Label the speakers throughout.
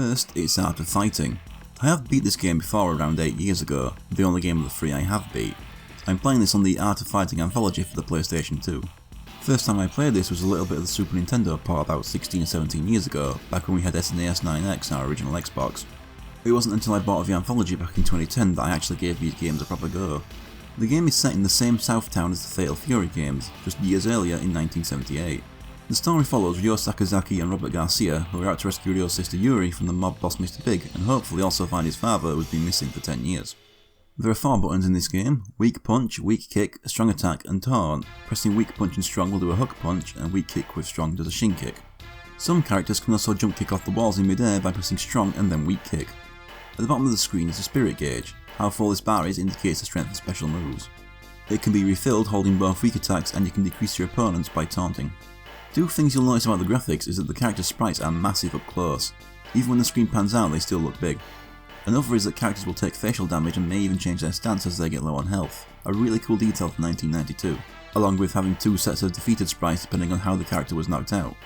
Speaker 1: First, it's Art of Fighting. I have beat this game before around 8 years ago, the only game of the 3 I have beat. I'm playing this on the Art of Fighting anthology for the PlayStation 2. First time I played this was a little bit of the Super Nintendo port about 16 or 17 years ago, back when we had SNES 9X on our original Xbox. It wasn't until I bought the anthology back in 2010 that I actually gave these games a proper go. The game is set in the same South Town as the Fatal Fury games, just years earlier in 1978. The story follows Ryo Sakazaki and Robert Garcia, who are out to rescue Ryo's sister Yuri from the mob boss Mr. Big, and hopefully also find his father who has been missing for 10 years. There are 4 buttons in this game: Weak Punch, Weak Kick, Strong Attack and Taunt. Pressing Weak Punch and Strong will do a Hook Punch, and Weak Kick with Strong does a Shin Kick. Some characters can also jump kick off the walls in midair by pressing Strong and then Weak Kick. At the bottom of the screen is a spirit gauge. How full this bar is indicates the strength of special moves. It can be refilled holding both weak attacks, and you can decrease your opponents by taunting. 2 things you'll notice about the graphics is that the character sprites are massive up close. Even when the screen pans out, they still look big. Another is that characters will take facial damage and may even change their stance as they get low on health. A really cool detail from 1992, along with having 2 sets of defeated sprites depending on how the character was knocked out.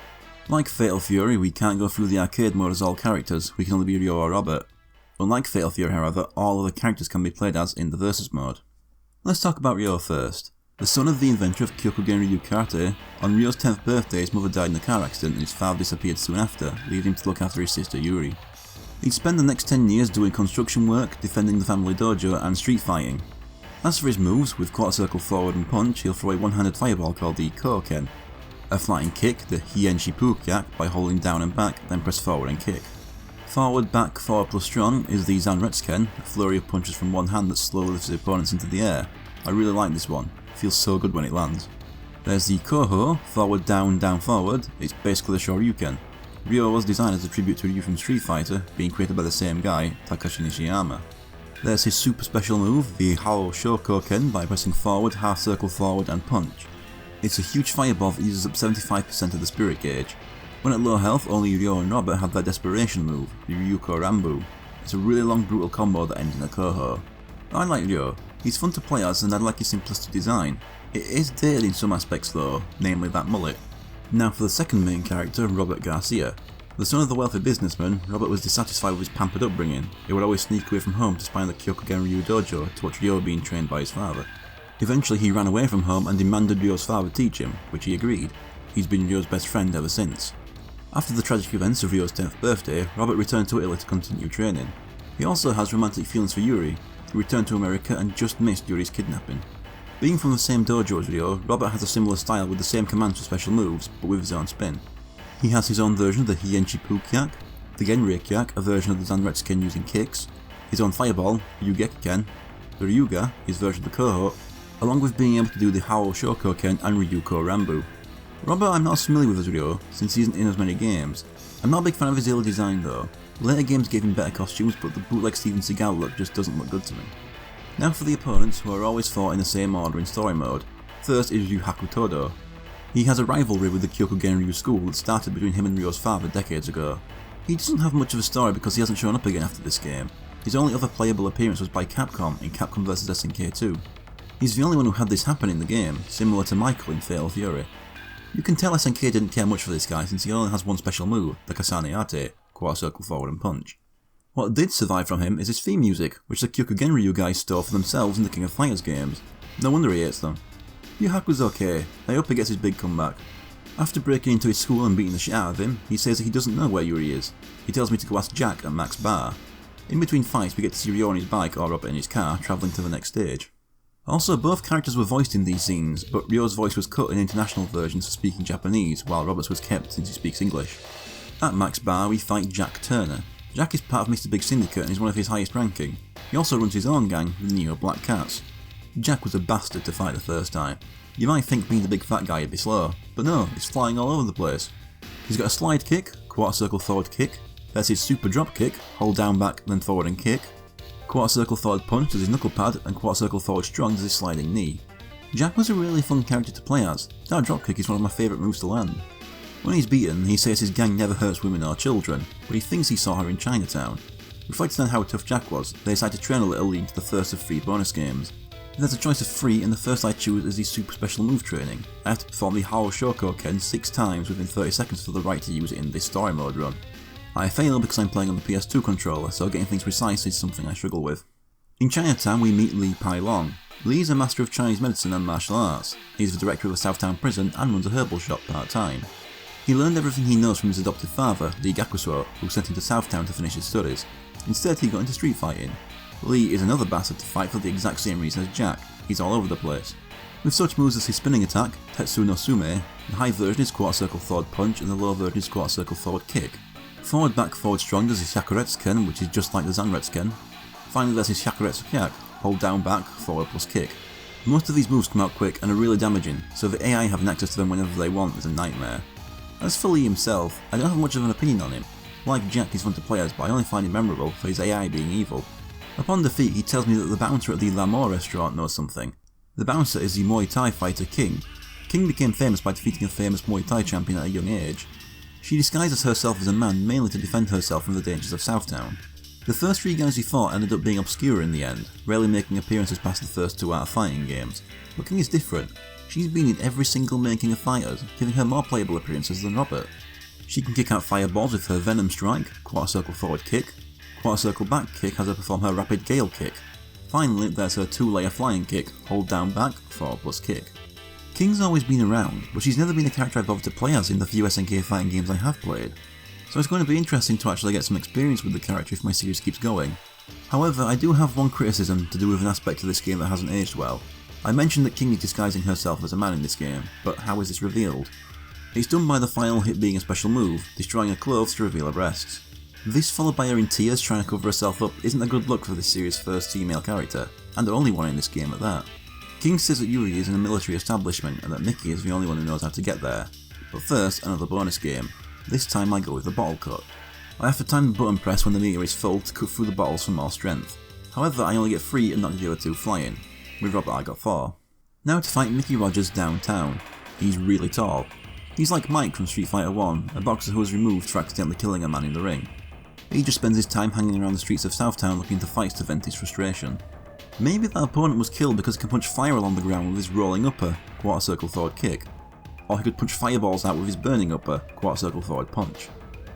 Speaker 1: Like Fatal Fury, we can't go through the arcade mode as all characters, we can only be Ryo or Robert. Unlike Fatal Fury, however, all other characters can be played as in the Versus mode. Let's talk about Ryo first. The son of the inventor of Kyokugen-ryu Karate, on Ryo's 10th birthday his mother died in a car accident and his father disappeared soon after, leaving him to look after his sister Yuri. He'd spend the next 10 years doing construction work, defending the family dojo and street fighting. As for his moves, with quarter circle forward and punch, he'll throw a one-handed fireball called the Koken, a flying kick, the Hien Shippukyak, by holding down and back, then press forward and kick. Forward, back, forward plus strong is the Zanretsuken, a flurry of punches from one hand that slowly lifts the opponents into the air. I really like this one. Feels so good when it lands. There's the Koho, forward down down forward, it's basically the Shoryuken. Ryo was designed as a tribute to Ryu from Street Fighter, being created by the same guy, Takashi Nishiyama. There's his super special move, the Hao Shokoken, by pressing forward, half circle forward and punch. It's a huge fireball that uses up 75% of the spirit gauge. When at low health, only Ryo and Robert have their desperation move, the Ryuko Rambu. It's a really long brutal combo that ends in a Koho. I like Ryo. He's fun to play as and I like his simplistic design. It is dated in some aspects though, namely that mullet. Now for the second main character, Robert Garcia. The son of the wealthy businessman, Robert was dissatisfied with his pampered upbringing. He would always sneak away from home to spy on the Kyokugen-ryu dojo to watch Ryo being trained by his father. Eventually he ran away from home and demanded Ryo's father teach him, which he agreed. He's been Ryo's best friend ever since. After the tragic events of Ryo's 10th birthday, Robert returned to Italy to continue training. He also has romantic feelings for Yuri. He returned to America and just missed Yuri's kidnapping. Being from the same dojo as Ryo, Robert has a similar style with the same commands for special moves, but with his own spin. He has his own version of the Hien Shippukyak, the Genreikyak, a version of the Zanretsuken using kicks, his own fireball, Ryugekiken, the Ryuga, his version of the Koho, along with being able to do the Hao Shokoken and Ryuko Rambu. Robert I'm not as familiar with as Ryo, since he isn't in as many games. I'm not a big fan of his early design though. Later games gave him better costumes, but the bootleg Steven Seagal look just doesn't look good to me. Now for the opponents, who are always fought in the same order in story mode. First is Ryu Hakutodo. He has a rivalry with the Kyokugen-ryu school that started between him and Ryo's father decades ago. He doesn't have much of a story because he hasn't shown up again after this game. His only other playable appearance was by Capcom in Capcom vs SNK 2. He's the only one who had this happen in the game, similar to Michael in Fatal Fury. You can tell SNK didn't care much for this guy since he only has one special move, the Kasane Ate, quarter circle forward and punch. What did survive from him is his theme music, which the Kyokugen-ryu guys stole for themselves in the King of Fighters games. No wonder he hates them. Yu Haku's okay, I hope he gets his big comeback. After breaking into his school and beating the shit out of him, he says that he doesn't know where Yuri is. He tells me to go ask Jack at Mac's bar. In between fights we get to see Ryo on his bike or Robert in his car, travelling to the next stage. Also, both characters were voiced in these scenes, but Ryo's voice was cut in international versions for speaking Japanese, while Robert's was kept since he speaks English. At Mac's bar we fight Jack Turner. Jack is part of Mr. Big Syndicate and is one of his highest ranking. He also runs his own gang, the Neo Black Cats. Jack was a bastard to fight the first time. You might think being the big fat guy would be slow, but no, he's flying all over the place. He's got a slide kick, quarter circle forward kick, there's his super drop kick, hold down back then forward and kick, quarter circle forward punch does his knuckle pad, and quarter circle forward strong does his sliding knee. Jack was a really fun character to play as. That drop kick is one of my favourite moves to land. When he's beaten, he says his gang never hurts women or children, but he thinks he saw her in Chinatown. Reflecting on how tough Jack was, they decide to train a little leading to the first of 3 bonus games. There's a choice of 3 and the first I choose is the super special move training. I have to perform the Hao Shokoken 6 times within 30 seconds for the right to use it in this story mode run. I fail because I'm playing on the PS2 controller, so getting things precise is something I struggle with. In Chinatown we meet Li Pai Long. Li is a master of Chinese medicine and martial arts. He is the director of a Southtown prison and runs a herbal shop part-time. He learned everything he knows from his adoptive father, Li Gakuso, who sent him to Southtown to finish his studies. Instead he got into street fighting. Li is another bastard to fight for the exact same reason as Jack. He's all over the place. With such moves as his spinning attack, Tetsu no Sume, the high version is quarter circle forward punch and the low version is quarter circle forward kick. Forward back forward strong does his Shakuretsuken, which is just like the Zanretsuken. Finally there's his Shakuretsu Kyak, hold down back, forward plus kick. Most of these moves come out quick and are really damaging, so the AI having access to them whenever they want is a nightmare. As for Li himself, I don't have much of an opinion on him. Like Jack, he's fun to play as, but I only find him memorable for his AI being evil. Upon defeat, he tells me that the bouncer at the L'Amour restaurant knows something. The bouncer is the Muay Thai fighter King. King became famous by defeating a famous Muay Thai champion at a young age. She disguises herself as a man mainly to defend herself from the dangers of Southtown. The first 3 guys he fought ended up being obscure in the end, rarely making appearances past the first 2 out of fighting games. But King is different. She's been in every single main King of Fighters, giving her more playable appearances than Robert. She can kick out fireballs with her Venom Strike, quarter circle forward kick. Quarter circle back kick has her perform her rapid Gale kick. Finally there's her 2-layer flying kick, hold down back, forward plus kick. King's always been around, but she's never been a character I've bothered to play as in the few SNK fighting games I have played. So it's going to be interesting to actually get some experience with the character if my series keeps going. However, I do have one criticism to do with an aspect of this game that hasn't aged well. I mentioned that King is disguising herself as a man in this game, but how is this revealed? It's done by the final hit being a special move, destroying her clothes to reveal her breasts. This followed by her in tears trying to cover herself up isn't a good look for this series' first female character, and the only one in this game at that. King says that Yuri is in a military establishment and that Mickey is the only one who knows how to get there. But first, another bonus game. This time I go with the bottle cut. I have to time the button press when the meter is full to cut through the bottles for more strength. However, I only get 3 and not the other 2 flying. With Robert I got 4. Now to fight Mickey Rogers downtown. He's really tall. He's like Mike from Street Fighter 1, a boxer who was removed for accidentally killing a man in the ring. He just spends his time hanging around the streets of Southtown looking to fights to vent his frustration. Maybe that opponent was killed because he can punch fire along the ground with his rolling upper, quarter circle forward kick. Or he could punch fireballs out with his burning upper, quarter circle forward punch.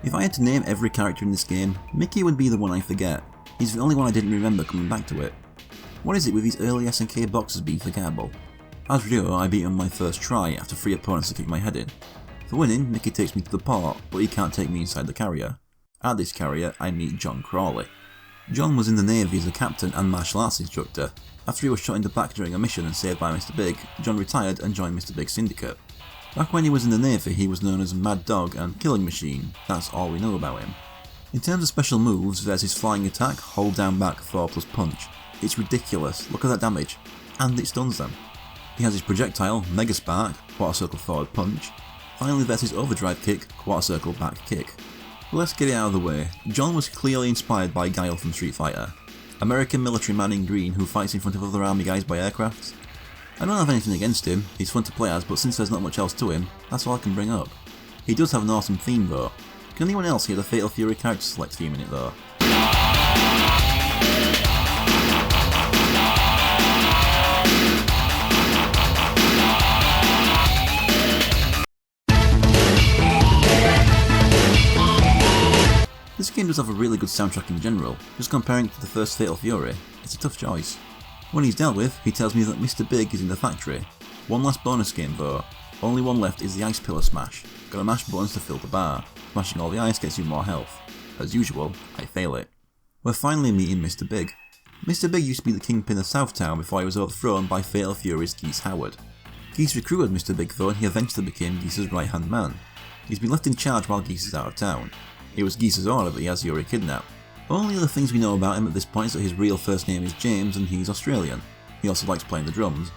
Speaker 1: If I had to name every character in this game, Mickey would be the one I forget. He's the only one I didn't remember coming back to it. What is it with these early SNK boxers being forgettable? As Ryo, I beat him on my first try after 3 opponents to kick my head in. For winning, Mickey takes me to the port, but he can't take me inside the carrier. At this carrier, I meet John Crowley. John was in the Navy as a captain and martial arts instructor. After he was shot in the back during a mission and saved by Mr. Big, John retired and joined Mr. Big's syndicate. Back when he was in the Navy, he was known as Mad Dog and Killing Machine. That's all we know about him. In terms of special moves, there's his flying attack, hold down back, forward plus punch. It's ridiculous, look at that damage. And it stuns them. He has his projectile, Mega Spark, quarter circle forward punch. Finally there's his overdrive kick, quarter circle back kick. But let's get it out of the way. John was clearly inspired by Guile from Street Fighter. American military man in green who fights in front of other army guys by aircraft. I don't have anything against him, he's fun to play as, but since there's not much else to him, that's all I can bring up. He does have an awesome theme though. Can anyone else hear the Fatal Fury character select theme in it though? This game does have a really good soundtrack in general, just comparing it to the first Fatal Fury, it's a tough choice. When he's dealt with, he tells me that Mr. Big is in the factory. One last bonus game though, only one left is the Ice Pillar Smash. Gotta mash buttons to fill the bar, smashing all the ice gets you more health. As usual, I fail it. We're finally meeting Mr. Big. Mr. Big used to be the kingpin of Southtown before he was overthrown by Fatal Fury's Geese Howard. Geese recruited Mr. Big though and he eventually became Geese's right hand man. He's been left in charge while Geese is out of town. It was Geese's order that he has Yuri kidnapped. Only other things we know about him at this point is that his real first name is James and he's Australian. He also likes playing the drums.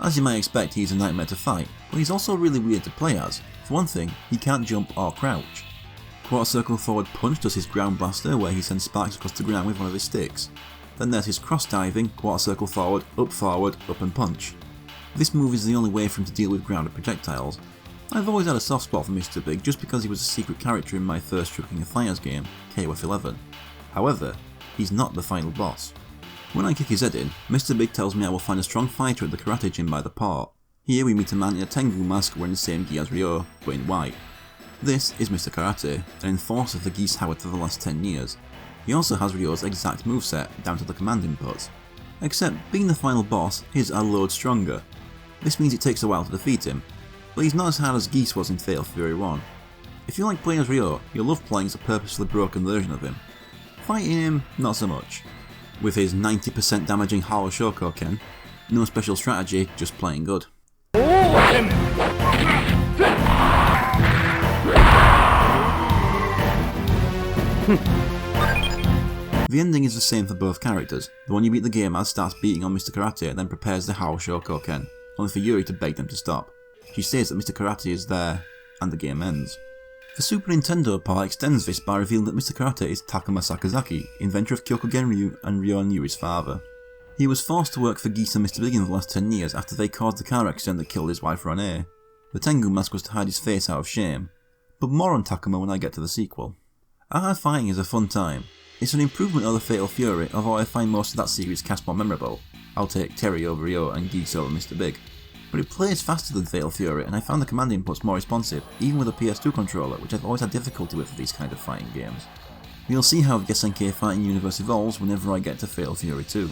Speaker 1: As you might expect, he's a nightmare to fight, but he's also really weird to play as. For one thing, he can't jump or crouch. Quarter circle forward punch does his ground blaster where he sends sparks across the ground with one of his sticks. Then there's his cross diving, quarter circle forward, up and punch. This move is the only way for him to deal with grounded projectiles. I've always had a soft spot for Mr. Big just because he was a secret character in my first True King of Fighters game, KOF 11. However, he's not the final boss. When I kick his head in, Mr. Big tells me I will find a strong fighter at the karate gym by the port. Here we meet a man in a Tengu mask wearing the same gi as Ryo, but in white. This is Mr. Karate, an enforcer for Geese Howard for the last 10 years. He also has Ryo's exact moveset down to the command inputs. Except, being the final boss, his are a load stronger. This means it takes a while to defeat him, but he's not as hard as Geese was in Fatal Fury 1. If you like playing as Ryo, you'll love playing as a purposefully broken version of him. Fighting him, not so much. With his 90% damaging Hao Shokoken, no special strategy, just playing good. The ending is the same for both characters. The one you beat the game as starts beating on Mr. Karate and then prepares the Hao Shokoken, only for Yuri to beg them to stop. She says that Mr. Karate is there, and the game ends. The Super Nintendo part extends this by revealing that Mr. Karate is Takuma Sakazaki, inventor of Kyokugen Ryu and Ryo and Yuri's father. He was forced to work for Geese and Mr. Big in the last 10 years after they caused the car accident that killed his wife Renee. The Tengu mask was to hide his face out of shame, but more on Takuma when I get to the sequel. Hard fighting is a fun time. It's an improvement over Fatal Fury, although I find most of that series cast more memorable. I'll take Terry over Ryo and Geese over Mr. Big. But it plays faster than Fatal Fury, and I found the command inputs more responsive, even with a PS2 controller, which I've always had difficulty with for these kind of fighting games. We'll see how the SNK fighting universe evolves whenever I get to Fatal Fury 2.